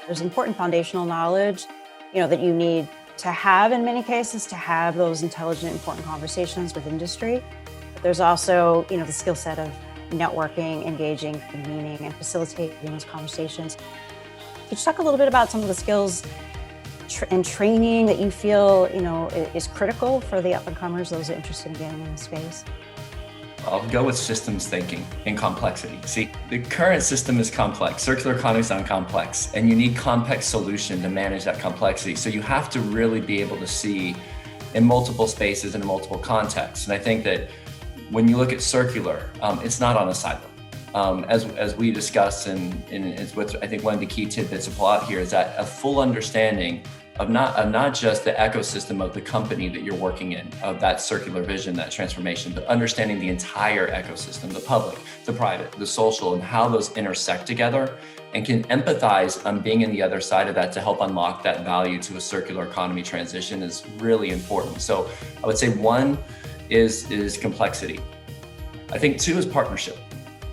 There's important foundational knowledge, that you need to have in many cases to have those intelligent, important conversations with industry. But there's also, the skill set of networking, engaging, convening, and facilitating those conversations. Could you talk a little bit about some of the skills and training that you feel, is critical for the up-and-comers, those interested in getting in the space? I'll go with systems thinking and complexity. See, the current system is complex. Circular economy is complex, and you need complex solution to manage that complexity. So you have to really be able to see in multiple spaces and in multiple contexts. And I think that when you look at circular, it's not on a silo. As we discussed, and it's with, I think one of the key tidbits to pull out here is that a full understanding of not just the ecosystem of the company that you're working in, of that circular vision, that transformation, but understanding the entire ecosystem, the public, the private, the social, and how those intersect together, and can empathize on being in the other side of that to help unlock that value to a circular economy transition is really important. So I would say one is complexity. I think two is partnership.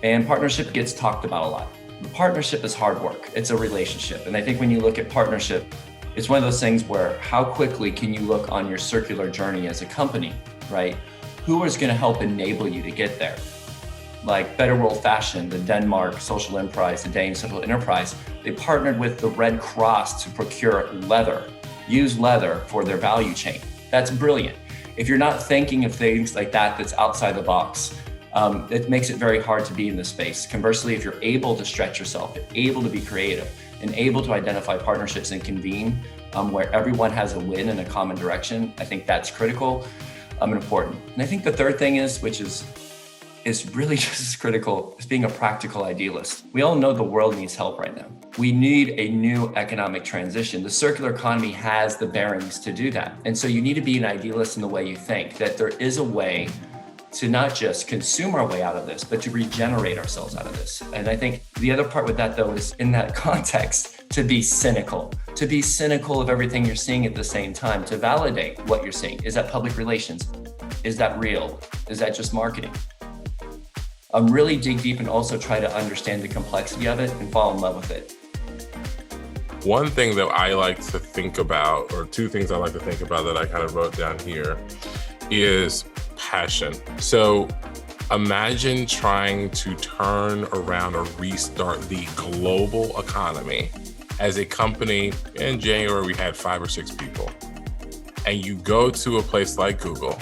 And partnership gets talked about a lot. Partnership is hard work. It's a relationship. And I think when you look at partnership, it's one of those things where how quickly can you look on your circular journey as a company, right? Who is going to help enable you to get there? Like Better World Fashion, the Denmark Social Enterprise, the Danish Social Enterprise, they partnered with the Red Cross to procure leather, use leather for their value chain. That's brilliant. If you're not thinking of things like that, that's outside the box, it makes it very hard to be in this space. Conversely, if you're able to stretch yourself, able to be creative, and able to identify partnerships and convene where everyone has a win in a common direction, I think that's critical and important. And I think the third thing is, which is really just as critical, is being a practical idealist. We all know the world needs help right now. We need a new economic transition. The circular economy has the bearings to do that. And so you need to be an idealist in the way you think, that there is a way to not just consume our way out of this, but to regenerate ourselves out of this. And I think the other part with that, though, is in that context, to be cynical of everything you're seeing at the same time, to validate what you're seeing. Is that public relations? Is that real? Is that just marketing? Really dig deep and also try to understand the complexity of it and fall in love with it. One thing that I like to think about, or two things I like to think about that I kind of wrote down here, is passion. So imagine trying to turn around or restart the global economy. As a company, in January, we had 5 or 6 people. And you go to a place like Google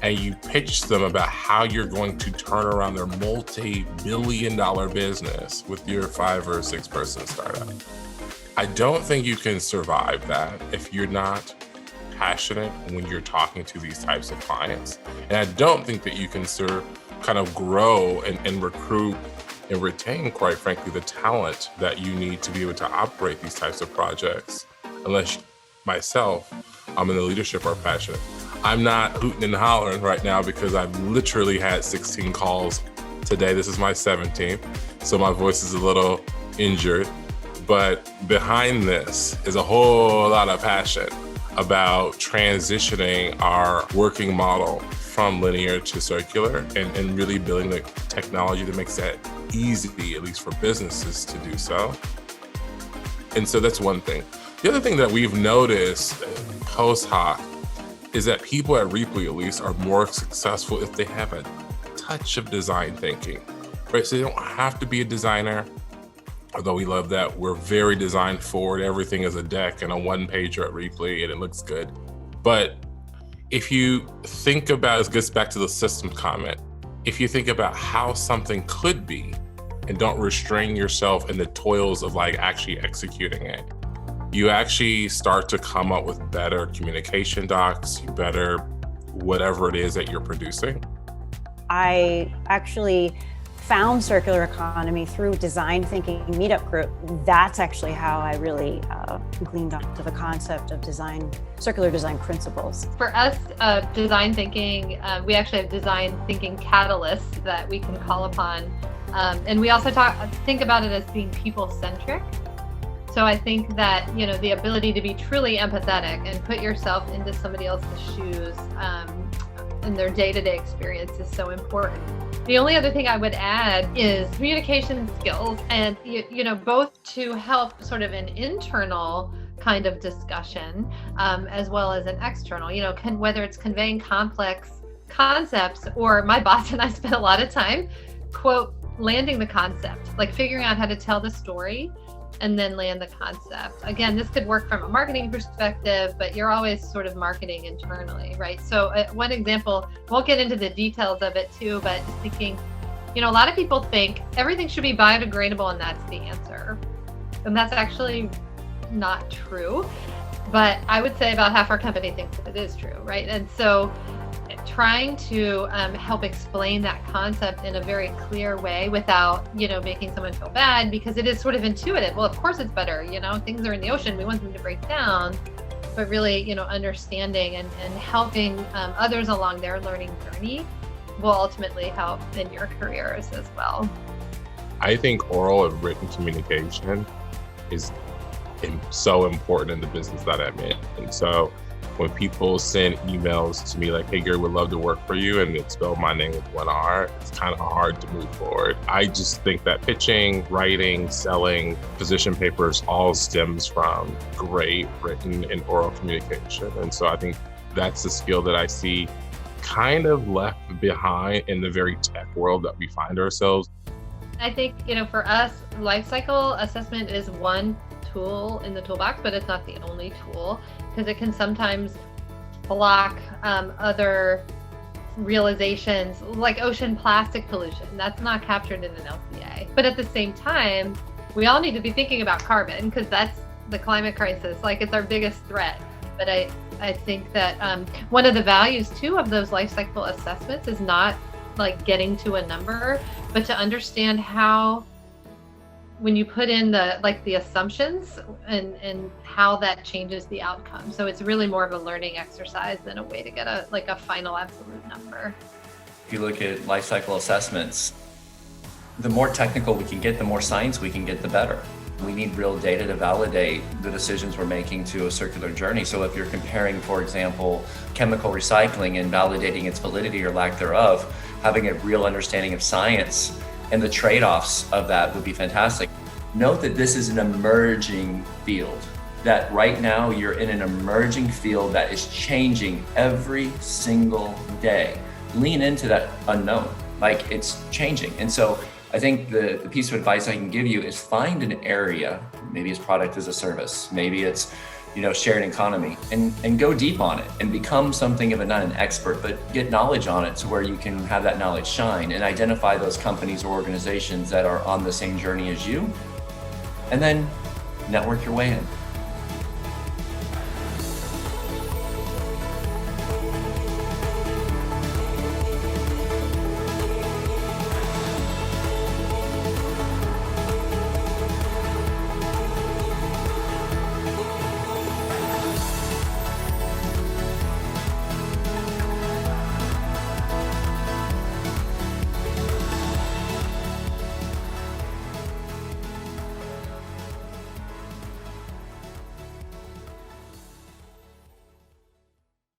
and you pitch them about how you're going to turn around their multi-billion-dollar business with your 5 or 6 person startup. I don't think you can survive that if you're not passionate when you're talking to these types of clients. And I don't think that you can kind of grow and recruit and retain, quite frankly, the talent that you need to be able to operate these types of projects unless myself, I'm in the leadership, are passionate. I'm not hooting and hollering right now because I've literally had 16 calls today. This is my 17th, so my voice is a little injured. But behind this is a whole lot of passion about transitioning our working model from linear to circular and really building the technology that makes that easy, at least for businesses, to do so. And so that's one thing. The other thing that we've noticed post hoc is that people at Reaply, at least, are more successful if they have a touch of design thinking, right? So they don't have to be a designer. Although we love that, we're very design forward. Everything is a deck and a one-pager at Reaply, and it looks good. But if you think about, it gets back to the system comment, if you think about how something could be and don't restrain yourself in the toils of like actually executing it, you actually start to come up with better communication docs, better whatever it is that you're producing. I actually found circular economy through design thinking meetup group. That's actually how I really gleaned onto the concept of circular design principles. For us, design thinking, we actually have design thinking catalysts that we can call upon. And we also think about it as being people-centric. So I think that, the ability to be truly empathetic and put yourself into somebody else's shoes in their day-to-day experience is so important. The only other thing I would add is communication skills, and both to help sort of an internal kind of discussion, as well as an external, whether it's conveying complex concepts, or my boss and I spent a lot of time, quote, landing the concept, like figuring out how to tell the story and then land the concept. Again, this could work from a marketing perspective, but you're always sort of marketing internally, right? So one example, won't get into the details of it too, but thinking, a lot of people think everything should be biodegradable and that's the answer. And that's actually not true. But I would say about half our company thinks that it is true, right? And so trying to help explain that concept in a very clear way without, making someone feel bad, because it is sort of intuitive. Well, of course it's better, things are in the ocean, we want them to break down, but really, understanding and helping others along their learning journey will ultimately help in your careers as well. I think oral and written communication is so important in the business that I'm in. And so when people send emails to me like, hey, Gary, would love to work for you, and it spelled my name with one R, it's kind of hard to move forward. I just think that pitching, writing, selling, position papers all stems from great written and oral communication. And so I think that's a skill that I see kind of left behind in the very tech world that we find ourselves. I think, for us, Lifecycle assessment is one tool in the toolbox, but it's not the only tool, because it can sometimes block other realizations, like ocean plastic pollution. That's not captured in an LCA. But at the same time, we all need to be thinking about carbon, because that's the climate crisis. Like, it's our biggest threat. But I think that one of the values too of those life cycle assessments is not like getting to a number, but to understand how, when you put in the assumptions and how that changes the outcome. So it's really more of a learning exercise than a way to get a final absolute number. If you look at life cycle assessments, the more technical we can get, the more science we can get, the better. We need real data to validate the decisions we're making to a circular journey. So if you're comparing, for example, chemical recycling and validating its validity or lack thereof, having a real understanding of science and the trade-offs of that would be fantastic. Note that this is an emerging field, that right now you're in an emerging field that is changing every single day. Lean into that unknown, like it's changing. And so I think the piece of advice I can give you is find an area, maybe it's product as a service, maybe it's shared economy, and go deep on it and become something of not an expert, but get knowledge on it to where you can have that knowledge shine and identify those companies or organizations that are on the same journey as you, and then network your way in.